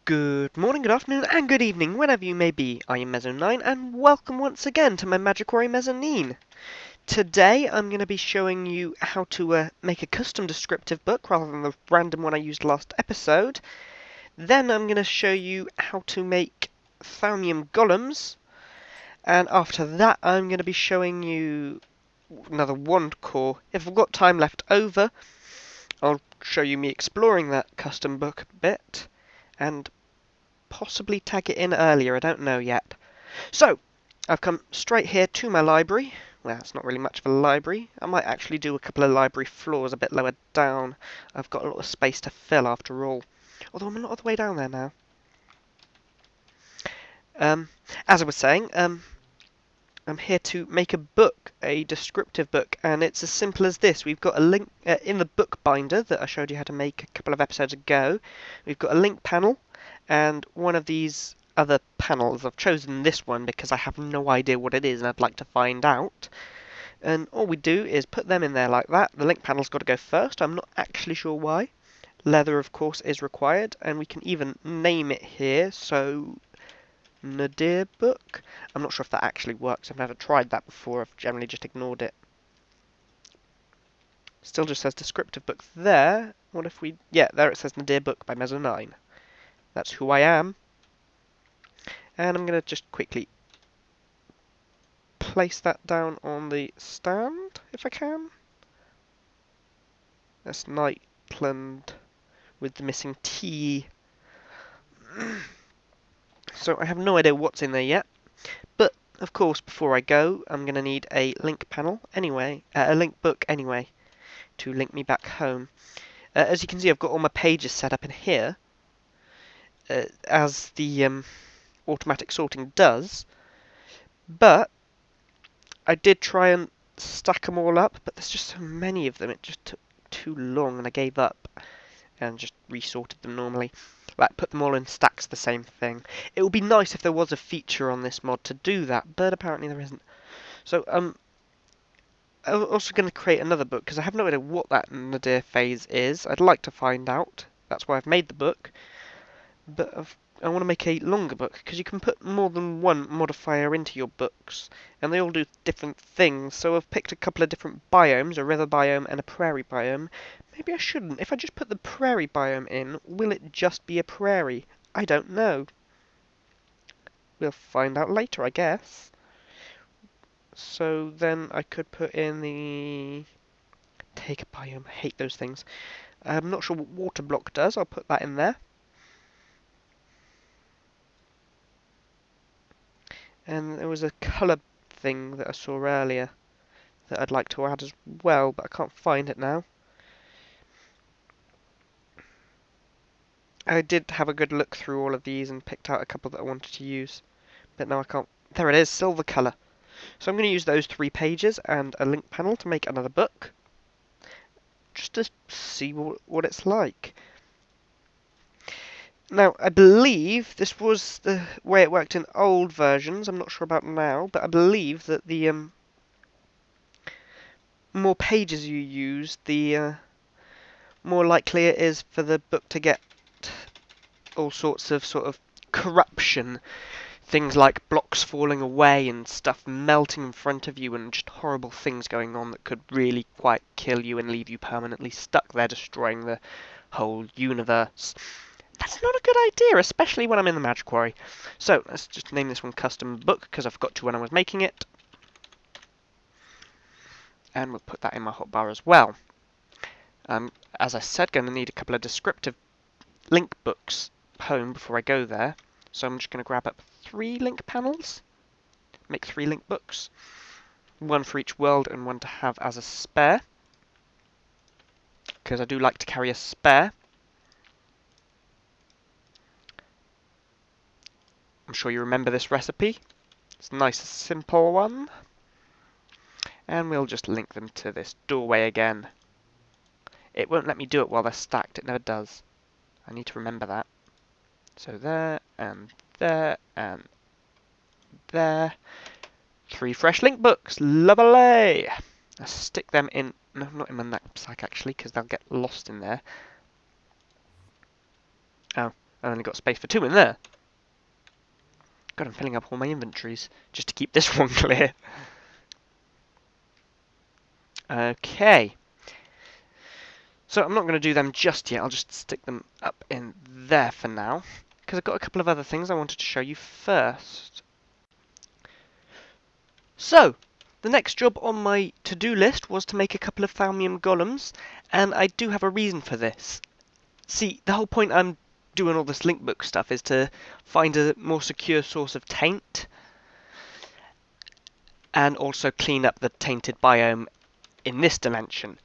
Good morning, good afternoon, and good evening, whenever you may be. I am Mezzo9, and welcome once again to my magiquarry mezzanine. Today, I'm going to be showing you how to make a custom descriptive book rather than the random one I used last episode. Then I'm going to show you how to make Thaumium Golems, and after that, I'm going to be showing you another wand core. If I've got time left over, I'll show you me exploring that custom book a bit, and possibly tag it in earlier, I don't know yet. So, I've come straight here to my library. Well, it's not really much of a library. I might actually do a couple of library floors a bit lower down. I've got a lot of space to fill after all. Although I'm a lot of the way down there now. As I was saying, I'm here to make a book, a descriptive book, and it's as simple as this. We've got a link in the book binder that I showed you how to make a couple of episodes ago. We've got a link panel and one of these other panels. I've chosen this one because I have no idea what it is and I'd like to find out. And all we do is put them in there like that. The link panel's got to go first. I'm not actually sure why. Leather, of course, is required, and we can even name it here. So, Nadir book. I'm not sure if that actually works. I've never tried that before. I've generally just ignored it. Still just says descriptive book there. What if we... Yeah, there it says Nadir book by Mezzo9. That's who I am. And I'm going to just quickly place that down on the stand, if I can. That's Nightland with the missing T. So I have no idea what's in there yet. But, of course, before I go, I'm going to need a link panel anyway, a link book anyway, to link me back home. As you can see, I've got all my pages set up in here, as the automatic sorting does, but I did try and stack them all up, but there's just so many of them, it just took too long and I gave up and just resorted them normally. Like, put them all in stacks, the same thing. It would be nice if there was a feature on this mod to do that, but apparently there isn't. So, I'm also going to create another book, because I have no idea what that Nadir phase is. I'd like to find out. That's why I've made the book. But I want to make a longer book, because you can put more than one modifier into your books, and they all do different things. So I've picked a couple of different biomes, a river biome and a prairie biome. Maybe I shouldn't. If I just put the prairie biome in, will it just be a prairie? I don't know. We'll find out later, I guess. So then I could put in the... Take a biome. I hate those things. I'm not sure what water block does. I'll put that in there. And there was a colour thing that I saw earlier that I'd like to add as well, but I can't find it now. I did have a good look through all of these and picked out a couple that I wanted to use, but now I can't. There it is, silver colour. So I'm going to use those 3 pages and a link panel to make another book, just to see what it's like. Now, I believe this was the way it worked in old versions. I'm not sure about now, but I believe that the more pages you use, the more likely it is for the book to get all sorts of corruption. Things like blocks falling away and stuff melting in front of you and just horrible things going on that could really quite kill you and leave you permanently stuck there, destroying the whole universe. That's not a good idea, especially when I'm in the magiquarry. So, let's just name this one Custom Book, because I forgot to when I was making it. And we'll put that in my hotbar as well. As I said, going to need a couple of descriptive link books home before I go there. So I'm just going to grab up 3 link panels, make 3 link books, 1 for each world and 1 to have as a spare, because I do like to carry a spare. I'm sure you remember this recipe. It's a nice simple one. And we'll just link them to this doorway again. It won't let me do it while they're stacked, it never does. I need to remember that. So there, and there, and there. 3 fresh link books, lovely! I'll stick them in, no, not in my knapsack actually, because they'll get lost in there. Oh, I only got space for 2 in there. God, I'm filling up all my inventories just to keep this one clear. Okay. So I'm not going to do them just yet. I'll just stick them up in there for now, because I've got a couple of other things I wanted to show you first. So, the next job on my to-do list was to make a couple of Thaumium Golems, and I do have a reason for this. See, the whole point I'm doing all this link book stuff is to find a more secure source of taint, and also clean up the tainted biome in this dimension.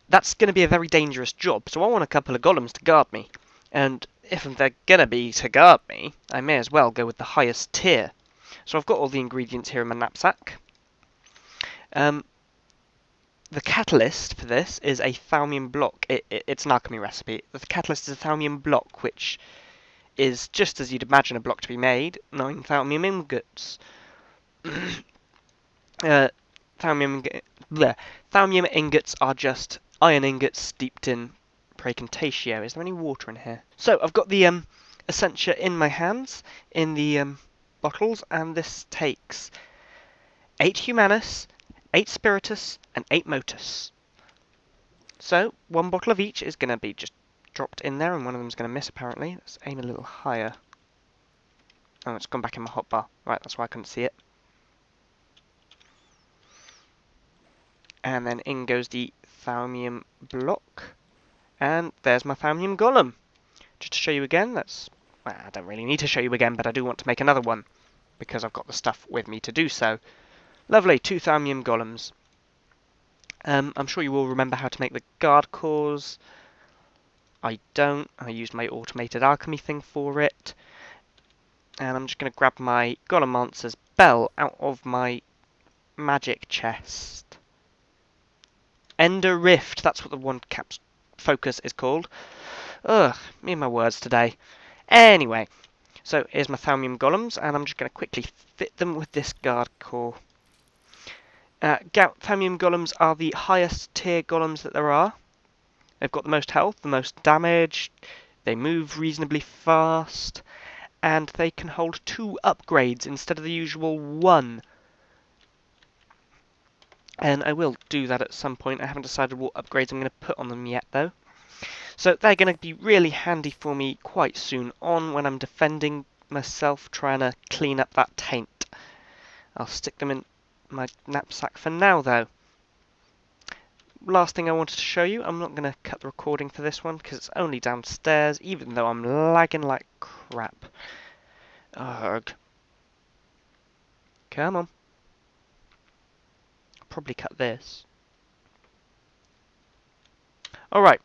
That's going to be a very dangerous job, so I want a couple of golems to guard me. And if they're going to be to guard me, I may as well go with the highest tier. So I've got all the ingredients here in my knapsack. The catalyst for this is a Thaumium block. It's an alchemy recipe. The catalyst is a Thaumium block, which is just as you'd imagine a block to be made, 9 Thaumium ingots. Thaumium ingots are just iron ingots steeped in praecantatio. Is there any water in here? So I've got the essentia in my hands, in the bottles, and this takes 8 humanus, 8 spiritus, and 8 motus. So 1 bottle of each is going to be just dropped in there, and one of them is going to miss apparently. Let's aim a little higher. Oh, it's gone back in my hotbar. Right, that's why I couldn't see it. And then in goes the Thaumium block. And there's my Thaumium golem. Just to show you again, well, I don't really need to show you again, but I do want to make another one, because I've got the stuff with me to do so. Lovely, 2 Thaumium golems. I'm sure you all remember how to make the guard cores. I don't. I used my automated alchemy thing for it. And I'm just going to grab my Golemonster's bell out of my magic chest. Ender Rift, that's what the one cap's focus is called. Ugh, me and my words today. Anyway, so here's my Thaumium golems, and I'm just going to quickly fit them with this guard core. Thaumium golems are the highest tier golems that there are. They've got the most health, the most damage, they move reasonably fast, and they can hold 2 upgrades instead of the usual 1. And I will do that at some point. I haven't decided what upgrades I'm going to put on them yet, though. So they're going to be really handy for me quite soon on when I'm defending myself, trying to clean up that taint. I'll stick them in my knapsack for now, though. Last thing I wanted to show you, I'm not going to cut the recording for this one because it's only downstairs, even though I'm lagging like crap. Ugh. Come on. Probably cut this. Alright,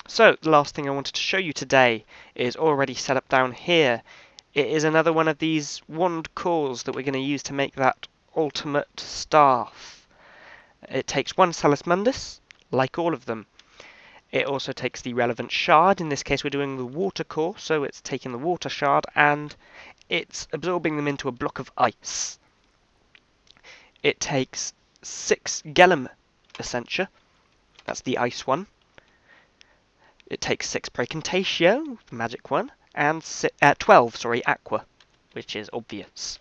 so the last thing I wanted to show you today is already set up down here. It is another one of these wand cores that we're going to use to make that ultimate staff. It takes 1 Salus Mundus, like all of them. It also takes the relevant shard. In this case we're doing the water core, so it's taking the water shard and it's absorbing them into a block of ice. It takes 6 Golem essentia, that's the ice one. It takes 6 praecantatio, the magic one, and 12, aqua, which is obvious.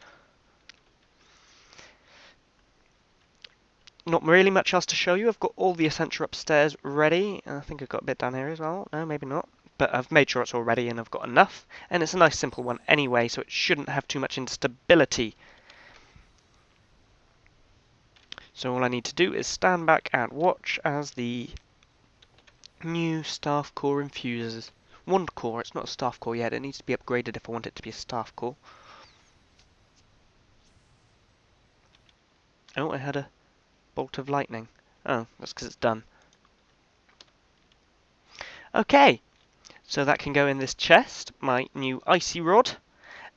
Not really much else to show you. I've got all the essentia upstairs ready. I think I've got a bit down here as well. No, maybe not. But I've made sure it's all ready and I've got enough. And it's a nice simple one anyway, so it shouldn't have too much instability. So all I need to do is stand back and watch as the new staff core infuses. Wand core, it's not a staff core yet. It needs to be upgraded if I want it to be a staff core. Oh, I had a bolt of lightning. Oh, that's because it's done. Okay, so that can go in this chest, my new icy rod.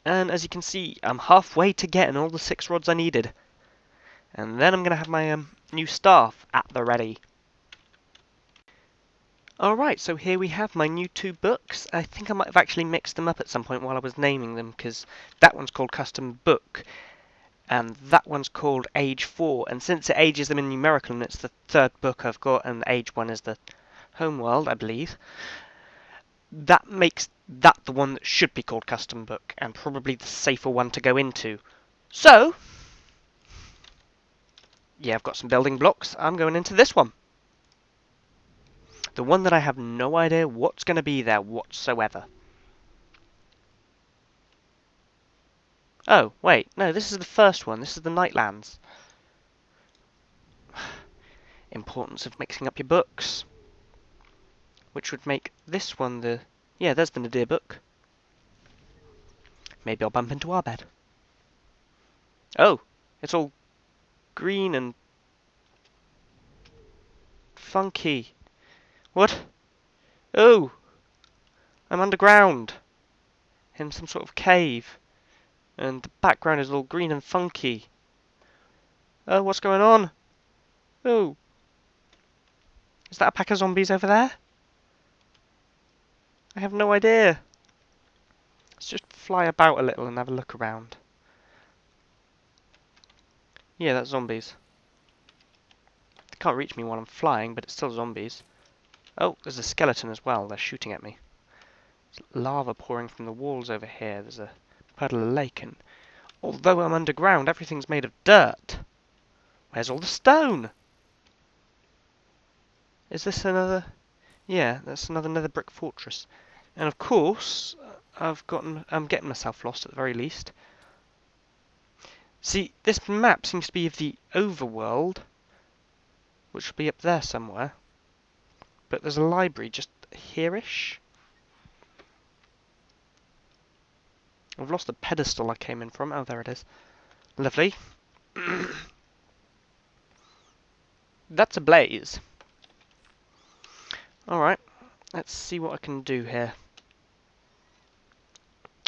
And as you can see, I'm halfway to getting all the 6 rods I needed. And then I'm going to have my new staff at the ready. Alright, so here we have my new 2 books. I think I might have actually mixed them up at some point while I was naming them, because that one's called Custom Book, and that one's called Age 4. And since it ages them in numerical, and it's the 3rd book I've got, and Age 1 is the Homeworld, I believe, that makes that the one that should be called custom book, and probably the safer one to go into. So, yeah, I've got some building blocks. I'm going into this one. The one that I have no idea what's going to be there whatsoever. Oh, wait, no, this is the first one. This is the Nightlands. Importance of mixing up your books. Which would make this one the... Yeah, there's the Nadir book. Maybe I'll bump into our bed. Oh, it's all green and funky. What? Oh, I'm underground in some sort of cave, and the background is all green and funky. Oh, what's going on? Oh, is that a pack of zombies over there? I have no idea. Let's just fly about a little and have a look around. Yeah, that's zombies. They can't reach me while I'm flying, but it's still zombies. Oh, there's a skeleton as well. They're shooting at me. There's lava pouring from the walls over here. There's a puddle of lake, and although I'm underground, everything's made of dirt. Where's all the stone? Is this another... Yeah, that's another nether brick fortress. And of course, I'm getting myself lost at the very least. See, this map seems to be of the overworld, which will be up there somewhere. But there's a library just here-ish. I've lost the pedestal I came in from. Oh, there it is. Lovely. That's a blaze. Alright, let's see what I can do here.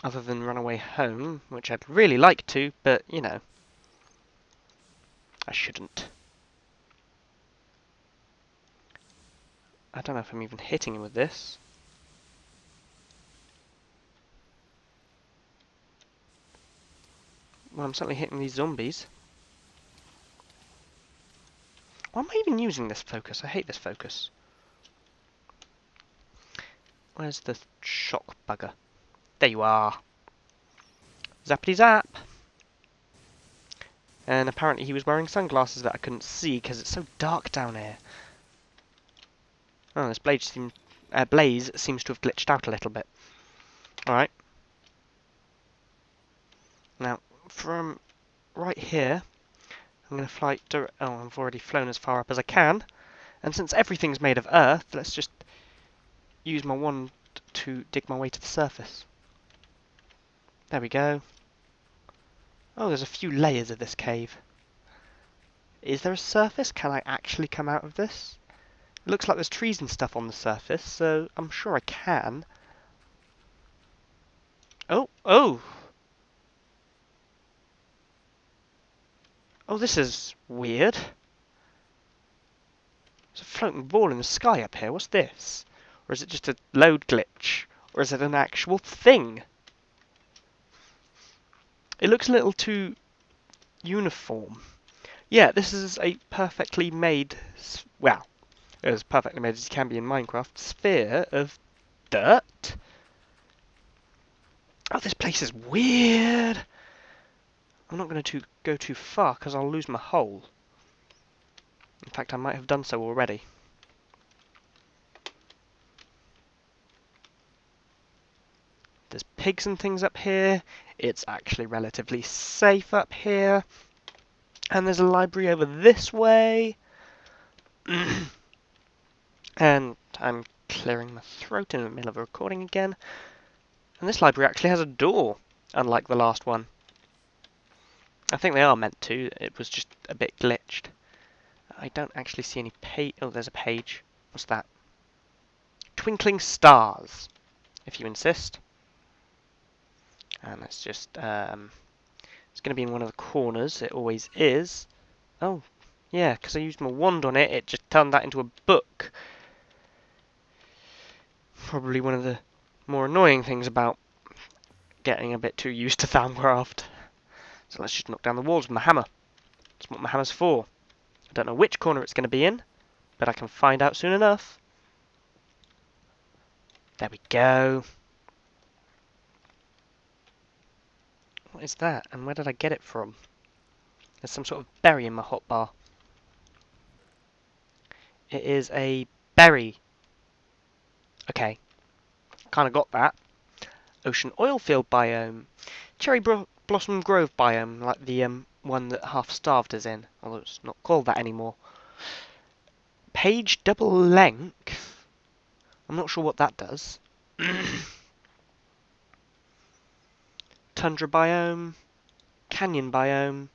Other than run away home, which I'd really like to, but, you know, I shouldn't. I don't know if I'm even hitting him with this. Well, I'm certainly hitting these zombies. Why am I even using this focus? I hate this focus. Where's the shock bugger? There you are. Zappity zap. And apparently he was wearing sunglasses that I couldn't see because it's so dark down here. Oh, this blaze seems to have glitched out a little bit. Alright. Now, from right here, I'm going to fly direct... Oh, I've already flown as far up as I can. And since everything's made of earth, let's just use my wand to dig my way to the surface. There we go. Oh, there's a few layers of this cave. Is there a surface? Can I actually come out of this? It looks like there's trees and stuff on the surface, so I'm sure I can. Oh, oh! Oh, this is weird. There's a floating ball in the sky up here. What's this? Or is it just a load glitch? Or is it an actual thing? It looks a little too uniform. Yeah, this is a perfectly made, well, as perfectly made as you can be in Minecraft, sphere of dirt. Oh, this place is weird. I'm not going to go too far because I'll lose my hole. In fact, I might have done so already. There's pigs and things up here. It's actually relatively safe up here. And there's a library over this way. And I'm clearing my throat in the middle of a recording again. And this library actually has a door, unlike the last one. I think they are meant to. It was just a bit glitched. I don't actually see any page. Oh, there's a page. What's that? Twinkling stars, if you insist. And it's just, it's going to be in one of the corners. It always is. Oh, yeah, because I used my wand on it, it just turned that into a book. Probably one of the more annoying things about getting a bit too used to Thaumcraft. So let's just knock down the walls with my hammer. That's what my hammer's for. I don't know which corner it's going to be in, but I can find out soon enough. There we go. What is that? And where did I get it from? There's some sort of berry in my hotbar. It is a berry. Okay, kind of got that. Ocean oilfield biome. Cherry blossom grove biome, like the one that Half Starved is in. Although it's not called that anymore. Page double length. I'm not sure what that does. Tundra biome. Canyon biome.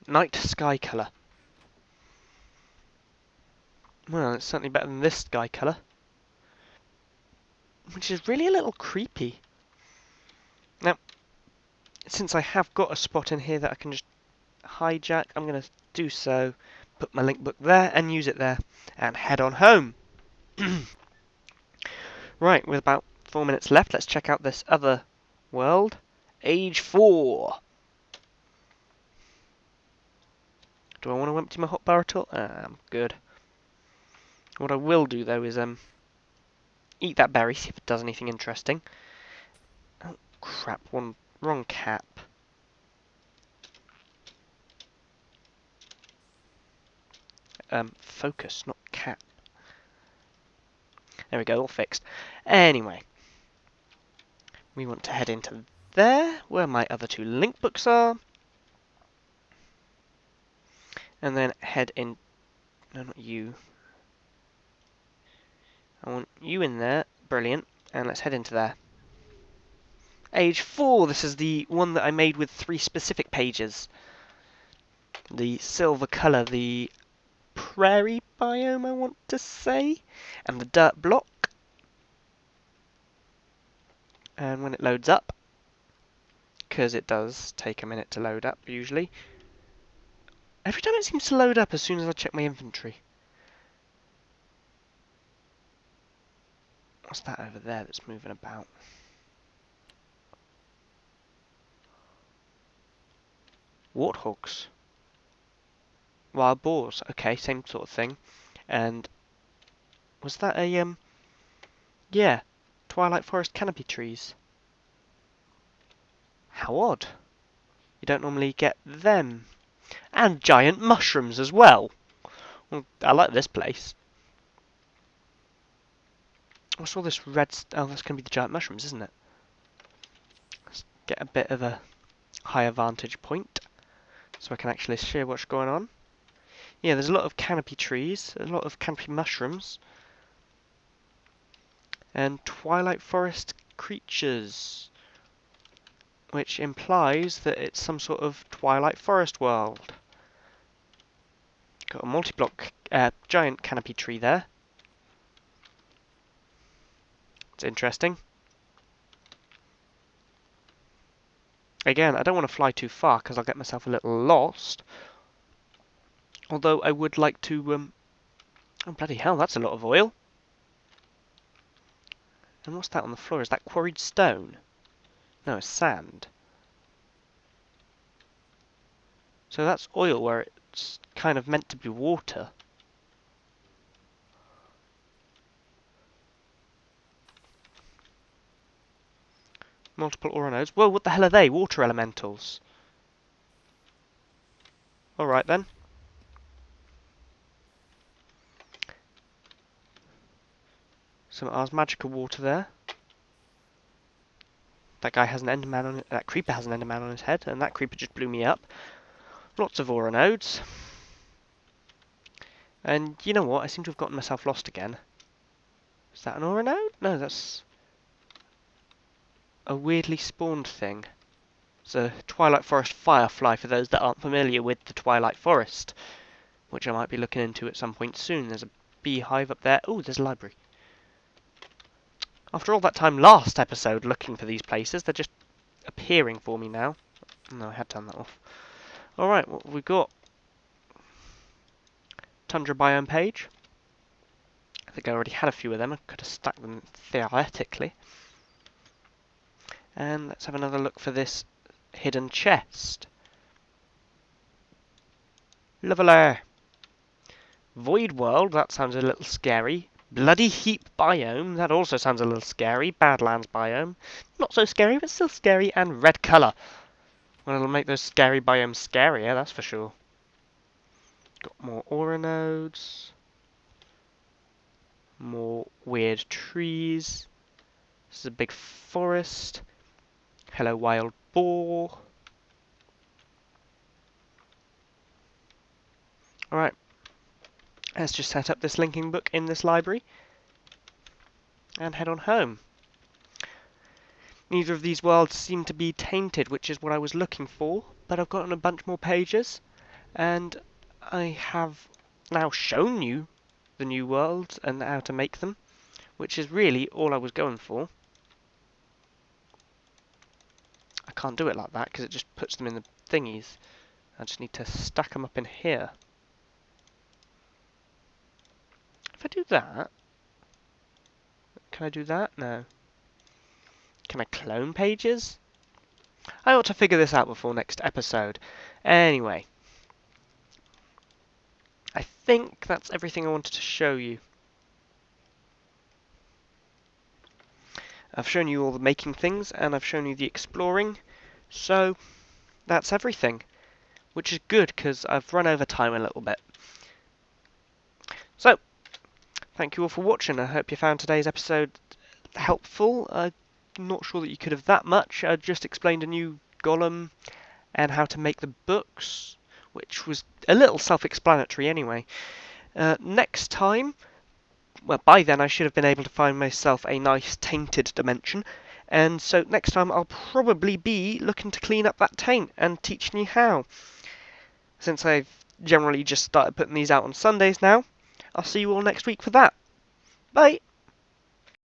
Night sky colour. Well, it's certainly better than this sky colour. Which is really a little creepy. Now, since I have got a spot in here that I can just hijack, I'm going to do so. Put my link book there and use it there. And head on home. Right, with about 4 minutes left, let's check out this other world. Age 4. Do I want to empty my hotbar at all? I'm good. What I will do though is eat that berry, see if it does anything interesting. Oh crap, wrong cap. Focus, not cap. There we go, all fixed. Anyway, we want to head into there, where my other 2 link books are. And then head in... No, not you. I want you in there. Brilliant. And let's head into there. Age 4. This is the one that I made with 3 specific pages. The silver colour, the prairie biome, I want to say. And the dirt block. And when it loads up, because it does take a minute to load up, usually. Every time it seems to load up as soon as I check my inventory. What's that over there that's moving about? Warthogs. Wild boars. Okay, same sort of thing. And was that a yeah, Twilight Forest canopy trees. How odd. You don't normally get them. And giant mushrooms as well. Well, I like this place. What's all this red... Oh, that's going to be the giant mushrooms, isn't it? Let's get a bit of a higher vantage point, so I can actually see what's going on. Yeah, there's a lot of canopy trees, a lot of canopy mushrooms, and Twilight Forest creatures, which implies that it's some sort of Twilight Forest world. Got a multi-block giant canopy tree there. It's interesting. Again, I don't want to fly too far because I'll get myself a little lost. Although I would like to... Oh, bloody hell, that's a lot of oil. And what's that on the floor? Is that quarried stone? No, it's sand. So that's oil where it's kind of meant to be water. Multiple aura nodes. Whoa, what the hell are they? Water elementals. Alright then. Some Ars Magica water there. That guy has an Enderman on it. That creeper has an Enderman on his head, and that creeper just blew me up. Lots of aura nodes. And you know what? I seem to have gotten myself lost again. Is that an aura node? No, that's a weirdly spawned thing. It's a Twilight Forest firefly for those that aren't familiar with the Twilight Forest, which I might be looking into at some point soon. There's a beehive up there. Oh, there's a library. After all that time last episode looking for these places, they're just appearing for me now. No, I had turned that off. Alright, what have we got? Tundra biome page. I think I already had a few of them. I could have stacked them theoretically. And let's have another look for this hidden chest. Lovely. Void world, that sounds a little scary. Bloody heap biome. That also sounds a little scary. Badlands biome. Not so scary, but still scary. And red colour. Well, it'll make those scary biomes scarier, that's for sure. Got more aura nodes. More weird trees. This is a big forest. Hello, wild boar. Alright. Let's just set up this linking book in this library. And head on home. Neither of these worlds seem to be tainted, which is what I was looking for. But I've gotten a bunch more pages. And I have now shown you the new worlds and how to make them, which is really all I was going for. I can't do it like that because it just puts them in the thingies. I just need to stack them up in here. If I do that, can I do that? No. Can I clone pages? I ought to figure this out before next episode. Anyway, I think that's everything I wanted to show you. I've shown you all the making things, and I've shown you the exploring, so that's everything, which is good because I've run over time a little bit. So, thank you all for watching. I hope you found today's episode helpful. I'm not sure that you could have that much. I just explained a new golem and how to make the books, which was a little self-explanatory anyway. Next time, well, by then I should have been able to find myself a nice tainted dimension, and so next time I'll probably be looking to clean up that taint and teaching you how. Since I've generally just started putting these out on Sundays now, I'll see you all next week for that. Bye!